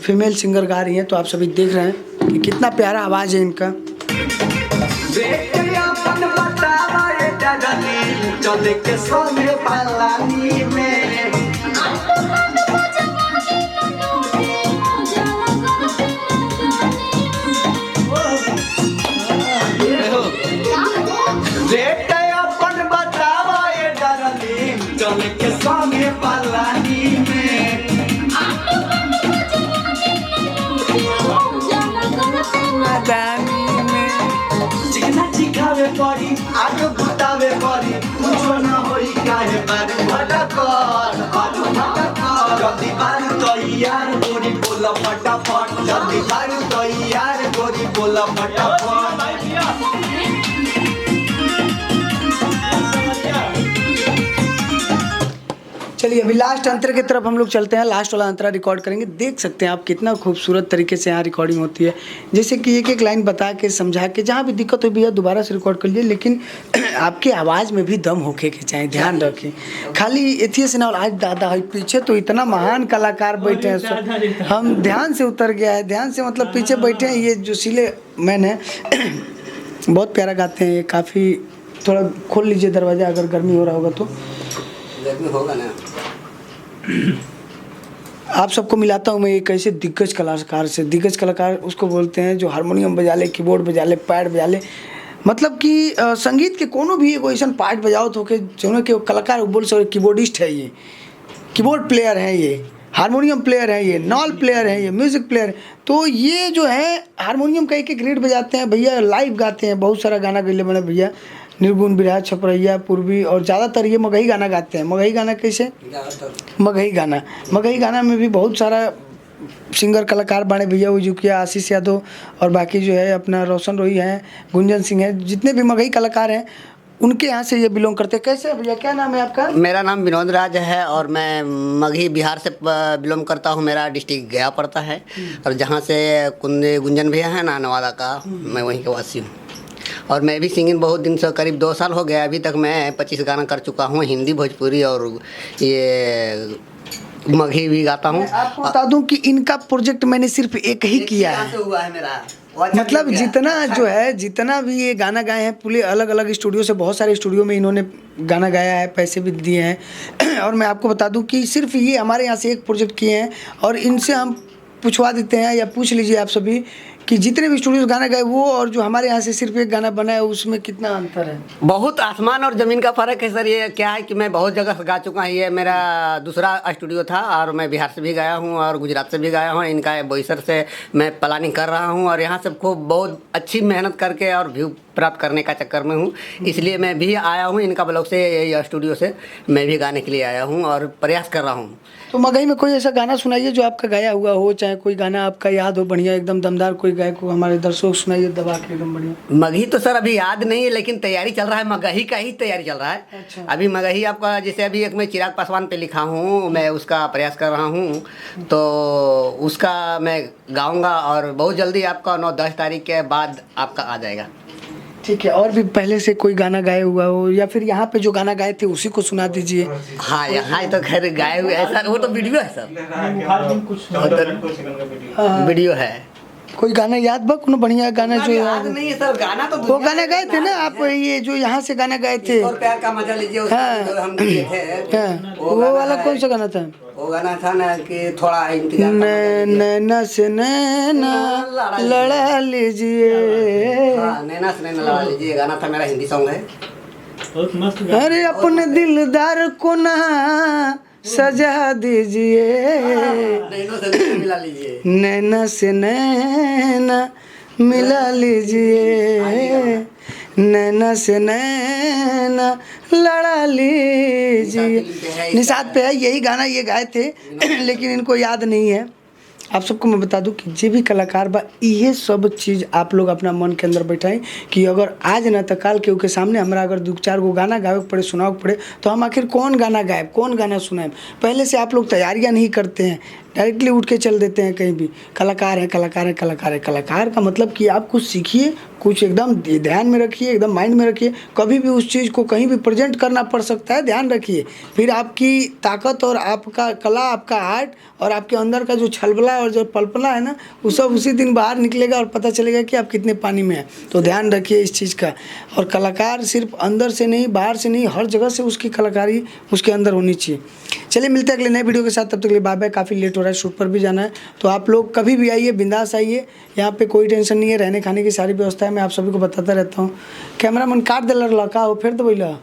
Female singer गा रही हैं, तो आप सभी देख रहे हैं कि कितना प्यारा आवाज़ है इनका। आगे बतावे पड़ी कुछो ना होई काहे बारे भटकर जल्दी बारू तैयार गोरी बोला फटाफट जल्दी बारू तैयार गोरी बोला फटाफट। चलिए अभी लास्ट अंतरा की तरफ हम लोग चलते हैं। लास्ट वाला अंतरा रिकॉर्ड करेंगे। देख सकते हैं आप कितना खूबसूरत तरीके से यहाँ रिकॉर्डिंग होती है, जैसे कि एक एक लाइन बता के समझा के, जहाँ भी दिक्कत हो भैया दोबारा से रिकॉर्ड कर लीजिए, लेकिन आपकी आवाज़ में भी दम होके के चाहे, ध्यान रखें। खाली एथिए से ना, आज दादा है पीछे तो इतना महान कलाकार बैठे हैं, हम ध्यान से उतर गया है, ध्यान से मतलब पीछे बैठे हैं। ये जो सिले मैन है बहुत प्यारा गाते हैं ये, काफ़ी। थोड़ा खोल लीजिए दरवाज़ा अगर गर्मी हो रहा होगा तो। गर्मी होगा ना। आप सबको मिलाता हूँ मैं एक ऐसे दिग्गज कलाकार से। दिग्गज कलाकार उसको बोलते हैं जो हारमोनियम बजा ले, कीबोर्ड बजा ले, पैड बजा ले, मतलब कि संगीत के कोनो भी एगो ऐसा पार्ट बजाओ तो के जो कि कलाकार बोल सके कीबोर्डिस्ट है, ये कीबोर्ड प्लेयर है, ये हारमोनियम प्लेयर है, ये नॉल प्लेयर है, ये म्यूज़िक प्लेयर। तो ये जो है हारमोनियम का एक एक ग्रेड बजाते हैं भैया, लाइव गाते हैं, बहुत सारा गाना गले बने भैया, निर्गुण, बिरहा, छपरैया, पूर्वी, और ज़्यादातर ये मगही गाना गाते हैं। मगही गाना कैसे? मगही गाना में भी बहुत सारा सिंगर कलाकार बने भैया, उजुकिया, आशीष यादव और बाकी जो है अपना रोशन रोही हैं, गुंजन सिंह है, जितने भी मगही कलाकार हैं उनके यहाँ से ये बिलोंग करते हैं। कैसे भैया, क्या नाम है आपका? मेरा नाम विनोद राज है और मैं मगही बिहार से बिलोंग करता हूँ। मेरा डिस्ट्रिक्ट गया पड़ता है और जहाँ से गुंजन भैया है ना नवादा का, मैं वहीं का वासी हूँ। और मैं भी सिंगिंग बहुत दिन से, करीब 2 साल हो गया, अभी तक मैं 25 गाना कर चुका हूँ, हिंदी, भोजपुरी और ये मगही भी गाता हूँ। आपको बता दूं कि इनका प्रोजेक्ट मैंने सिर्फ एक ही किया है, हुआ है मेरा, मतलब जितना जो है, जितना भी ये गाना गाए हैं पूरे अलग अलग स्टूडियो से, बहुत सारे स्टूडियो में इन्होंने गाना गाया है, पैसे भी दिए हैं। और मैं आपको बता दूं कि सिर्फ ये हमारे यहाँ से एक प्रोजेक्ट किए हैं, और इनसे हम पूछवा देते हैं, या पूछ लीजिए आप सभी कि जितने भी स्टूडियो गाना गाए वो और जो हमारे यहाँ से सिर्फ एक गाना बना है, उसमें कितना अंतर है? बहुत आसमान और ज़मीन का फ़र्क है सर। ये क्या है कि मैं बहुत जगह से गा चुका हूँ, ये मेरा दूसरा स्टूडियो था और मैं बिहार से भी गाया हूँ और गुजरात से भी गाया हूँ। इनका बोईसर से मैं प्लानिंग कर रहा हूँ और यहाँ से खूब बहुत अच्छी मेहनत करके और व्यू प्राप्त करने का चक्कर में हूँ, इसलिए मैं भी आया हूँ इनका ब्लॉग से, स्टूडियो से मैं भी गाने के लिए आया हूँ और प्रयास कर रहा हूँ। तो मगही में कोई ऐसा गाना सुनाइए जो आपका गाया हुआ हो, चाहे कोई गाना आपका याद हो बढ़िया एकदम दमदार, कोई गायक को हमारे दर्शकों सुनाइए दबा के एकदम बढ़िया। मगही तो सर अभी याद नहीं है, लेकिन तैयारी चल रहा है, मगही का ही तैयारी चल रहा है। अच्छा। अभी मगही आपका जैसे अभी एक मैं चिराग पासवान पे लिखा हूँ, मैं उसका प्रयास कर रहा हूँ, तो उसका मैं गाऊंगा और बहुत जल्दी आपका 9-10 तारीख के बाद आपका आ जाएगा। ठीक है, और भी पहले से कोई गाना गाया हुआ हो या फिर यहाँ पे जो गाना गाए थे उसी को सुना दीजिए। हाँ, यहाँ तो खैर गाए हुए है सर, वो तो वीडियो है सर, वीडियो है। कोई गाना याद बा, कोनो बढ़िया गाना जो याद नहीं है सर, गाना तो वो गाना गाए थे ना आप, ये जो यहाँ से गाना गाए थे, और प्यार का मजा लीजिए, हाँ, हम किए थे। हाँ, वो वाला कौन सा गाना था? वो गाना था ना कि थोड़ा इंतजार, नैना से नैना लड़ा लीजिए, नैना से नैना लड़ा लीजिए, गाना था मेरा, हिंदी सॉन्ग है। अरे अपने दिलदार को ना सजा दीजिए, नैनो से मिला लीजिए, नैना से नैना मिला लीजिए, नैना से नैना लड़ा लीजिए। निषाद पे है यही गाना, ये गाए थे लेकिन इनको याद नहीं है। आप सबको मैं बता दूं कि जे भी कलाकार बा, ये सब चीज़ आप लोग अपना मन के अंदर बैठाएं कि अगर आज न तो काल के सामने हमारा अगर 2-4 गो गाना गावे पड़े, सुनावे पड़े, तो हम आखिर कौन गाना गाएब, कौन गाना सुनाएब। पहले से आप लोग तैयारियां नहीं करते हैं, डायरेक्टली उठ के चल देते हैं कहीं भी, कलाकार हैं कलाकार हैं कलाकार हैं। कलाकार का मतलब कि आप कुछ सीखिए, कुछ एकदम ध्यान में रखिए, एकदम माइंड में रखिए, कभी भी उस चीज़ को कहीं भी प्रेजेंट करना पड़ सकता है, ध्यान रखिए। फिर आपकी ताकत और आपका कला, आपका आर्ट और आपके अंदर का जो छलबला और जो पलपला है ना, वो सब उसी दिन बाहर निकलेगा और पता चलेगा कि आप कितने पानी में हैं। तो ध्यान रखिए इस चीज़ का। और कलाकार सिर्फ अंदर से नहीं, बाहर से नहीं, हर जगह से उसकी कलाकारी उसके अंदर होनी चाहिए। चलिए मिलते हैं अगले नए वीडियो के साथ, तब तक के लिए बाय बाय। काफ़ी लेट हो रहा है, शूट पर भी जाना है, तो आप लोग कभी भी आइए, बिंदास आइए, यहाँ पे कोई टेंशन नहीं है, रहने खाने की सारी व्यवस्था है, मैं आप सभी को बताता रहता हूँ। कैमरामैन काट दे लड़का हो फिर तो बोला।